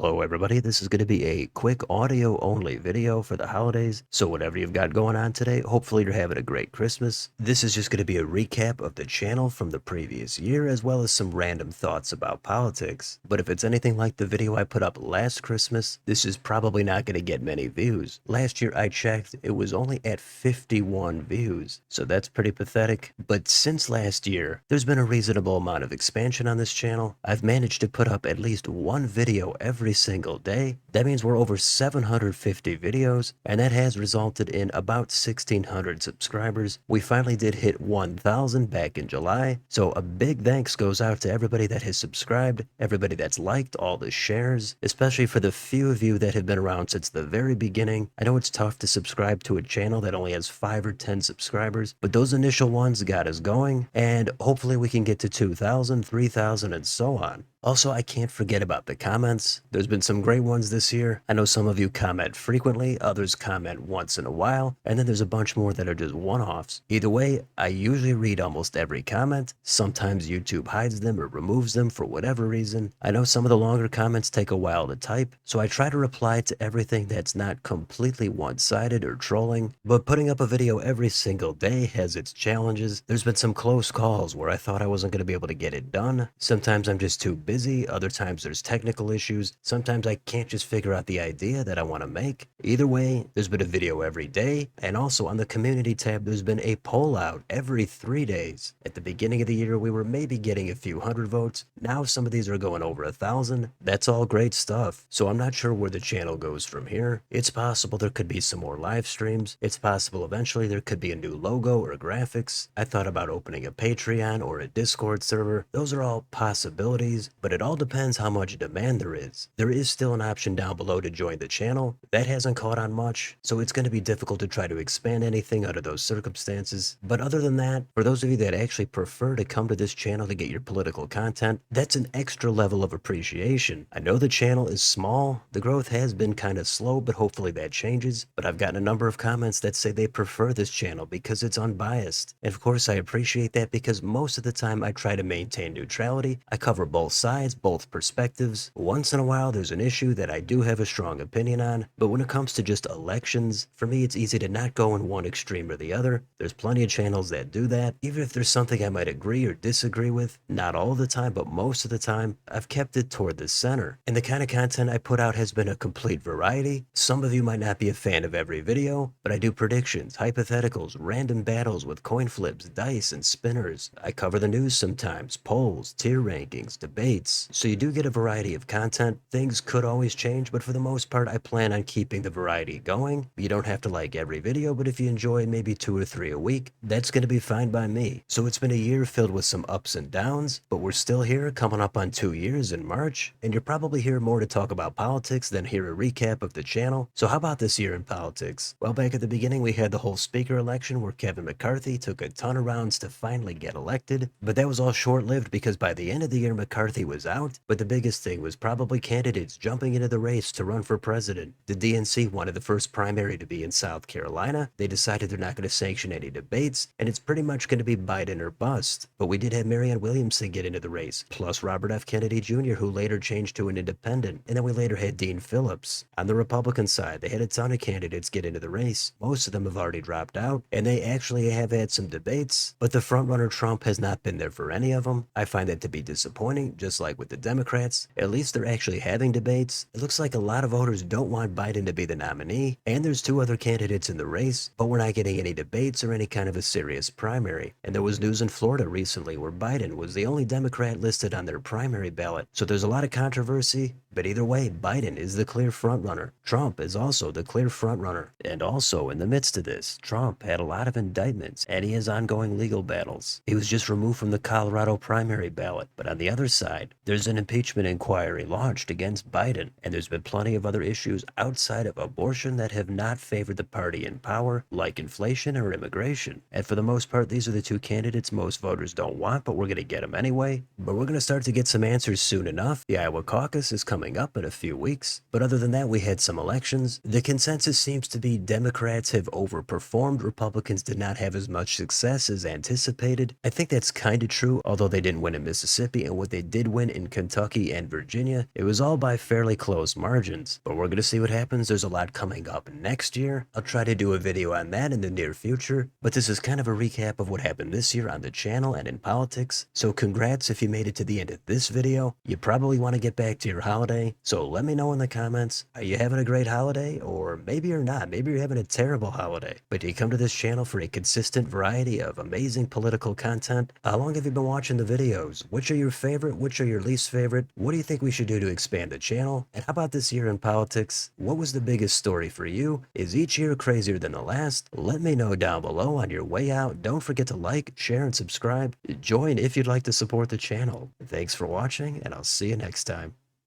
Hello everybody, this is going to be a quick audio only video for the holidays, so whatever you've got going on today, hopefully you're having a great Christmas. This is just going to be a recap of the channel from the previous year as well as some random thoughts about politics. But if it's anything like the video I put up last Christmas, this is probably not going to get many views. Last year I checked, it was only at 51 views, so that's pretty pathetic. But since last year, there's been a reasonable amount of expansion on this channel. I've managed to put up at least one video every single day. That means we're over 750 videos, and that has resulted in about 1,600 subscribers. We finally did hit 1,000 back in July, so a big thanks goes out to everybody that has subscribed, everybody that's liked, all the shares, especially for the few of you that have been around since the very beginning. I know it's tough to subscribe to a channel that only has 5 or 10 subscribers, but those initial ones got us going, and hopefully we can get to 2,000, 3,000, and so on. Also, I can't forget about the comments. There's been some great ones this year. I know some of you comment frequently, others comment once in a while, and then there's a bunch more that are just one-offs. Either way, I usually read almost every comment. Sometimes YouTube hides them or removes them for whatever reason. I know some of the longer comments take a while to type, so I try to reply to everything that's not completely one-sided or trolling, but putting up a video every single day has its challenges. There's been some close calls where I thought I wasn't going to be able to get it done. Sometimes I'm just too busy, other times there's technical issues, sometimes I can't just figure out the idea that I want to make. Either way, there's been a video every day, and also on the community tab there's been a poll out every 3 days. At the beginning of the year we were maybe getting a few hundred votes, now some of these are going over 1,000. That's all great stuff, so I'm not sure where the channel goes from here. It's possible there could be some more live streams, it's possible eventually there could be a new logo or graphics. I thought about opening a Patreon or a Discord server. Those are all possibilities, but it all depends how much demand there is. There is still an option down below to join the channel. That hasn't caught on much, so it's going to be difficult to try to expand anything under those circumstances. But other than that, for those of you that actually prefer to come to this channel to get your political content, that's an extra level of appreciation. I know the channel is small, the growth has been kind of slow, but hopefully that changes. But I've gotten a number of comments that say they prefer this channel because it's unbiased. And of course I appreciate that because most of the time I try to maintain neutrality. I cover both sides, both perspectives. Once in a while there's an issue that I do have a strong opinion on, but when it comes to just elections, for me it's easy to not go in one extreme or the other. There's plenty of channels that do that. Even if there's something I might agree or disagree with, not all the time, but most of the time, I've kept it toward the center. And the kind of content I put out has been a complete variety. Some of you might not be a fan of every video, but I do predictions, hypotheticals, random battles with coin flips, dice, and spinners. I cover the news sometimes, polls, tier rankings, debates. So you do get a variety of content. Things could always change, but for the most part, I plan on keeping the variety going. You don't have to like every video, but if you enjoy maybe 2 or 3 a week, that's going to be fine by me. So it's been a year filled with some ups and downs, but we're still here, coming up on 2 years in March, and you're probably here more to talk about politics than hear a recap of the channel. So how about this year in politics? Well, back at the beginning, we had the whole speaker election where Kevin McCarthy took a ton of rounds to finally get elected, but that was all short-lived because by the end of the year, McCarthy was out. But the biggest thing was probably candidates jumping into the race to run for president. The DNC wanted the first primary to be in South Carolina. They decided they're not going to sanction any debates, and it's pretty much going to be Biden or bust. But we did have Marianne Williamson get into the race, plus Robert F. Kennedy Jr., who later changed to an independent, and then we later had Dean Phillips. On the Republican side, they had a ton of candidates get into the race. Most of them have already dropped out, and they actually have had some debates, but the frontrunner Trump has not been there for any of them. I find that to be disappointing, just like with the Democrats. At least they're actually having debates. It looks like a lot of voters don't want Biden to be the nominee, and there's 2 other candidates in the race, but we're not getting any debates or any kind of a serious primary. And there was news in Florida recently where Biden was the only Democrat listed on their primary ballot. So there's a lot of controversy, but either way, Biden is the clear frontrunner. Trump is also the clear frontrunner. And also, in the midst of this, Trump had a lot of indictments, and he has ongoing legal battles. He was just removed from the Colorado primary ballot, but on the other side, there's an impeachment inquiry launched against Biden, and there's been plenty of other issues outside of abortion that have not favored the party in power, like inflation or immigration. And for the most part, these are the 2 candidates most voters don't want, but we're going to get them anyway. But we're going to start to get some answers soon enough. The Iowa caucus is coming up in a few weeks. But other than that, we had some elections. The consensus seems to be Democrats have overperformed. Republicans did not have as much success as anticipated. I think that's kind of true, although they didn't win in Mississippi, and what they did win in Kentucky and Virginia. It was all by fairly close margins, but we're going to see what happens. There's a lot coming up next year. I'll try to do a video on that in the near future, but this is kind of a recap of what happened this year on the channel and in politics. So congrats if you made it to the end of this video. You probably want to get back to your holiday, so let me know in the comments. Are you having a great holiday? Or maybe you're not. Maybe you're having a terrible holiday. But you come to this channel for a consistent variety of amazing political content. How long have you been watching the videos? Which are your favorite? Which are your least favorite? What do you think we should do to expand the channel? And how about this year in politics? What was the biggest story for you? Is each year crazier than the last? Let me know down below on your way out. Don't forget to like, share, and subscribe. Join if you'd like to support the channel. Thanks for watching, and I'll see you next time.